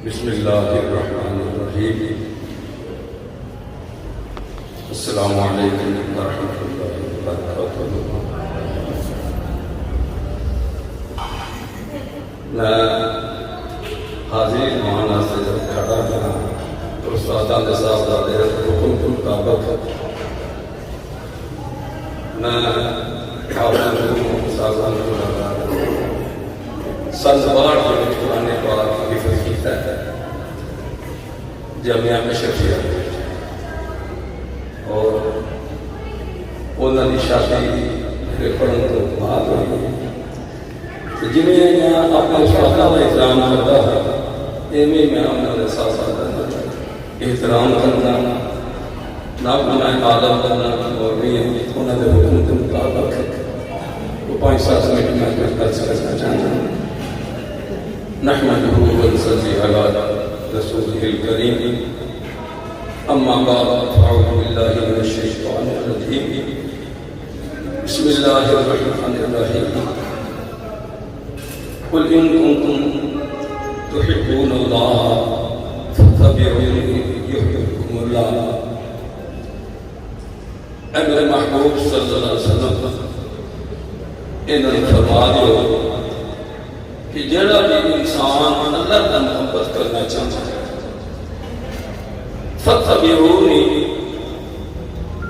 بسم اللہ الرحمن الرحیم۔ السلام علیکم ورحمۃ اللہ وبرکاتہ۔ میں حاضر مانا سے جب کھڑا ہوا تو استاد صاحب حکم کے مطابق میں سنزبار کے قرآن پاک حفظ کیتا ہے جامعہ مشرقیہ اور انہوں نے شادی میرے پڑھنے تو بعد ہوئی جنہیں میں اپنے استاد کا احترام کرتا ہے ایویں میں انہوں نے ساتھ ساتھ احترام کرنا نہ میں آدم کرنا اور بھی انہوں نے حکم کے مطابق وہ 5-7 منٹ میں درس کرنا چاہتا ہوں۔ نحمده ونصلي على رسوله الكريم اما بعد فاعوذ بالله من الشيطان الرجيم بسم الله الرحمن الرحيم قل ان كنتم تحبون الله فاتبعوني يحببكم الله۔ اے میرے محبوب صلی اللہ علیہ وسلم انہوں نے فرما دیا کہ جڑا بھی انسان اللہ کا محبت کرنا چاہتا ہے فاتبعونی،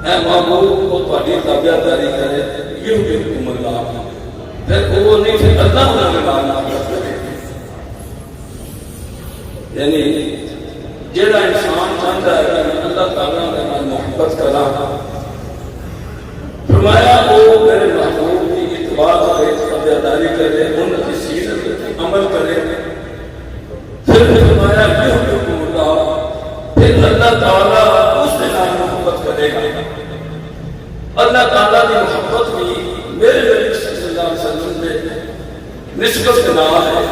اے محبوب کو تہاڈی تابعداری کرے، یحببکم اللہ، پھر وہ نہیں پھر اللہ انہوں نے محبت کرے۔ یعنی جڑا انسان چاہتا ہے کہ اللہ تعالیٰ کے نال محبت کرا، فرمایا وہ میرے محبوب کی اتباع کرے، تابعداری کرے، ان کی سیرت عمل کرے، پھر فرمایا یحببکم اللہ، پھر اللہ تعالیٰ اس کے نام محبت کرے گا۔ اللہ تعالیٰ کی محبت بھی میرے نبی صلی اللہ علیہ وسلم نے نسبت کے نام ہے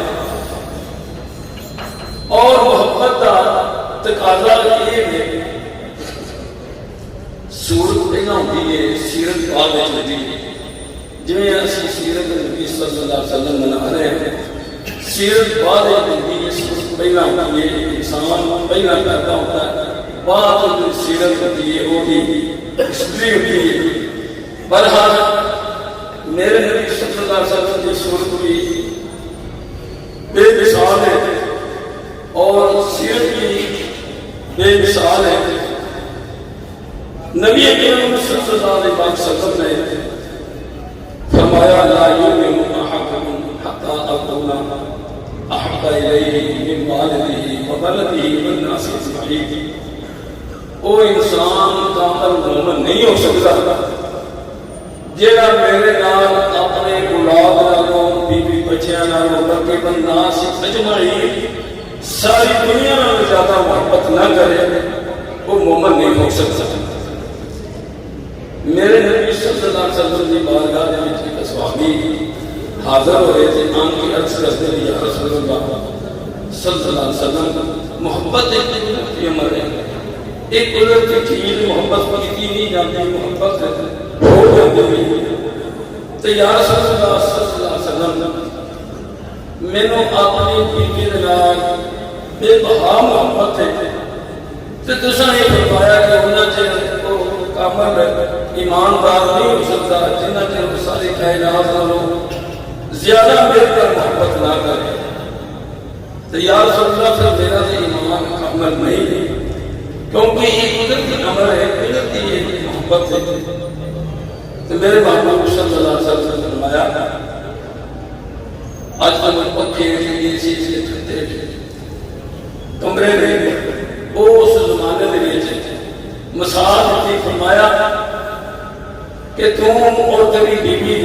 اور محبت کا تقاضا یہ ہے صورت پہلا ہوتی ہے سیرت بعد ہوتی ہے، جویں اسی سیرت نبی صلی اللہ علیہ وسلم منا رہے ہیں، سیرت بعد ہوتی ہے، صورت پہلا ہوتی ہے، انسان پہلا پیدا ہوتا ہے، بعد جو سیرت ہوتی ہے وہ بھی ہسٹری ہوتی ہے۔ بہرحال میرے نبی صلی اللہ علیہ وسلم کی صورت بھی بے مثال ہے اور سیرت بھی بے مثال ہے۔ نبی کریم صلی اللہ علیہ وسلم نے فرمایا لا یؤمن احدکم حتی اکون احب الیہ من والدہ وولدہ والناس اجمعین۔ وہ انسان کامل مومن نہیں ہو سکتا جہاں میرے نال اپنے اولاد نالوں بیوی بچیاں نالوں بلکہ والناس اجمعین ساری دنیا نال زیادہ محبت نہ کرے، وہ مومن نہیں ہو سکتا۔ میرے نبی صلی اللہ علیہ وسلم کی بارگاہ میں ایک صحابی حاضر ہوئے تھے، آن کی عرض کرتے ہیں یا رسول اللہ صلی اللہ علیہ وسلم، محبت ایک قدرت کی عمر ہے، ایک قدرت کی چیز محبت کی نہیں جانتی، محبت ہو جاتی ہے۔ تو یا رسول اللہ صلی اللہ علیہ وسلم میں نے اپنی بیوی کے نال بے بہا محبت ہے، تو تساں یہ فرمایا کہ انہاں چ کامل ایماندار نہیں ہو سکتا جنہ چر ساری کائنات نالوں زیادہ میرے پر محبت نہ کرے۔ تو یا رسول اللہ سے میرا تو ایمان کامل نہیں ہے، کیونکہ یہ قدرتی عمل ہے، قدرتی یہ محبت ہے۔ تو میرے محبوب صلی اللہ علیہ وسلم نے فرمایا آج تو میں پکے یہ چیز کے ٹھنڈے کمرے میں وہ اس زمانے میں مثال ہوتی، فرمایا کہ تم اور تیری بیوی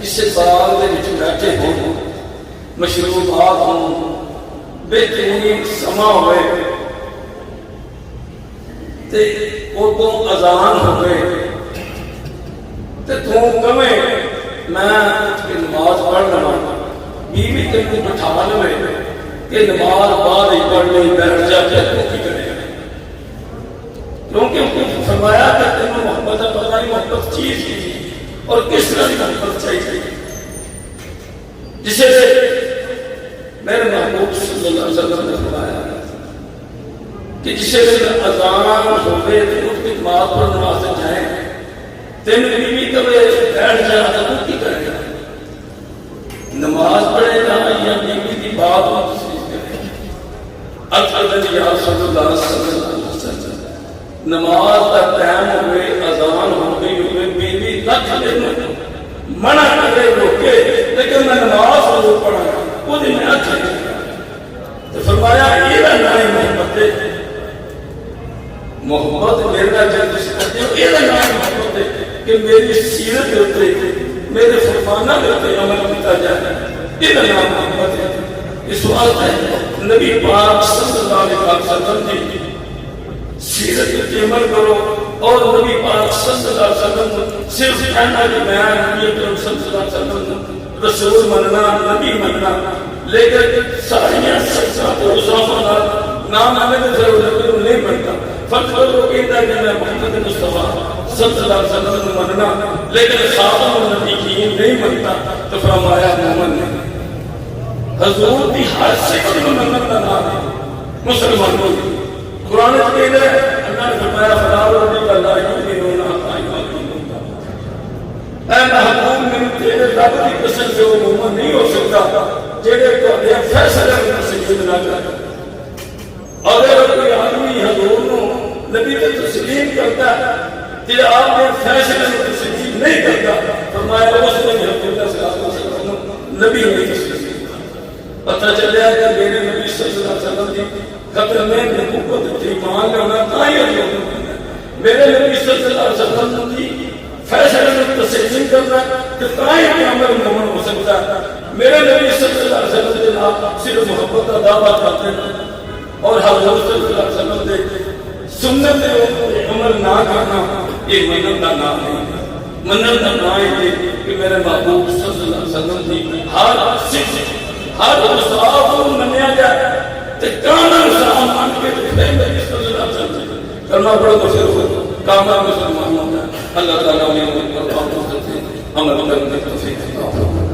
کسی باغ کے وچ بیٹھے ہو، مشروبات ہوں، بہترین سما ہوئے تے ادوں اذان ہوئے تے تم کہیں میں اٹھ کے نماز پڑھ لواں، بیوی تینوں بٹھا لوے کہ نماز بعد ہی پڑھ لئی، بیٹھ جا کے تو کی کرے؟ کیونکہ فرمایا کہ تمہیں محبت ہے، پتہ نہیں محبت چیز کی اور کس طرح کی محبت چاہیے، جسے میرے محبوب صلی اللہ علیہ وسلم کہ جسے اذان ہوئے تو اس کی بات پر نماز جائیں تین بیوی کبھی بیٹھ جائے تو وہ کی کرے گا؟ نماز پڑھے گا یا بیوی کی بات کو تسلیم کرے گا؟ اکثر یا رسول اللہ صلی اللہ علیہ وسلم نماز کا ٹائم ہوئے اذان ہو گئی ہوئے بیوی لکھ دے منع کرے روکے لیکن میں نماز کو پڑھا وہ دن میں اچھا تو فرمایا یہ نہ محبت محبت میرا جب کرتے ہو یہ محبت ہے کہ میری سیرت کے ہوتے میرے فرمانہ کے ہوتے عمل کیا جائے یہ نام محبت ہے۔ اس وقت ہے نبی پاک صلی اللہ علیہ وسلم کی سیرت کے عمل کرو اور نبی پاک صلی اللہ علیہ وسلم صرف کہنا کہ بیان نبی کرم صلی اللہ علیہ وسلم رسول مننا نبی مننا لیکن ساریاں سچا تو اضافہ نام آنے میں ضرورت نہیں بنتا فرض کرو کہتا ہے کہ میں محمد مصطفیٰ صلی اللہ علیہ وسلم مننا لیکن خاتم النبیین نہیں منتا تو فرمایا محمد نے حضور کی ہر صفت میں منت کا نام ہے مسلمانوں کی قرآن میں کہتا ہے اللہ نے فرمایا فلا ربک لا یؤمنون حتی یحکموک اے محبوب میں تیرے رب کی قسم سے وہ مومن نہیں ہو سکتا جڑے تہاڈے فیصلے میں تسلیم نہ کرے اور اگر کوئی آدمی حضور کو نبی کو تسلیم کرتا ہے کہ آپ نے فیصلے میں تسلیم نہیں کرتا فرمایا اس نے حضور صلی اللہ علیہ وسلم نبی نہیں تسلیم کرتا پتہ چلیا کہ میرے نبی صلی اللہ علیہ وسلم کی خطر میں نبوت ایمان لانا تاہی میرے نبی صلی اللہ علیہ وسلم کی فیصلے میں تسلیم کرنا کہ تاہی عمل مومن ہو سکتا ہے میرے نبی صلی اللہ علیہ وسلم کے نام صرف محبت کا دعویٰ کرتے ہیں اور حضور صلی اللہ علیہ وسلم دے سنت عمل نہ کرنا یہ منت کا نام نہیں منت کا نام ہے کہ میرے محبوب صلی اللہ علیہ وسلم کی ہر صفت ہر اوصاف کو منیا جائے تے کامل انسان مان کے پھر نبی صلی اللہ علیہ وسلم کرنا بڑا مشکل ہو کامل مسلمان ہونا اللہ تعالیٰ نے عمل کرنے کی توفیق عطا فرمائے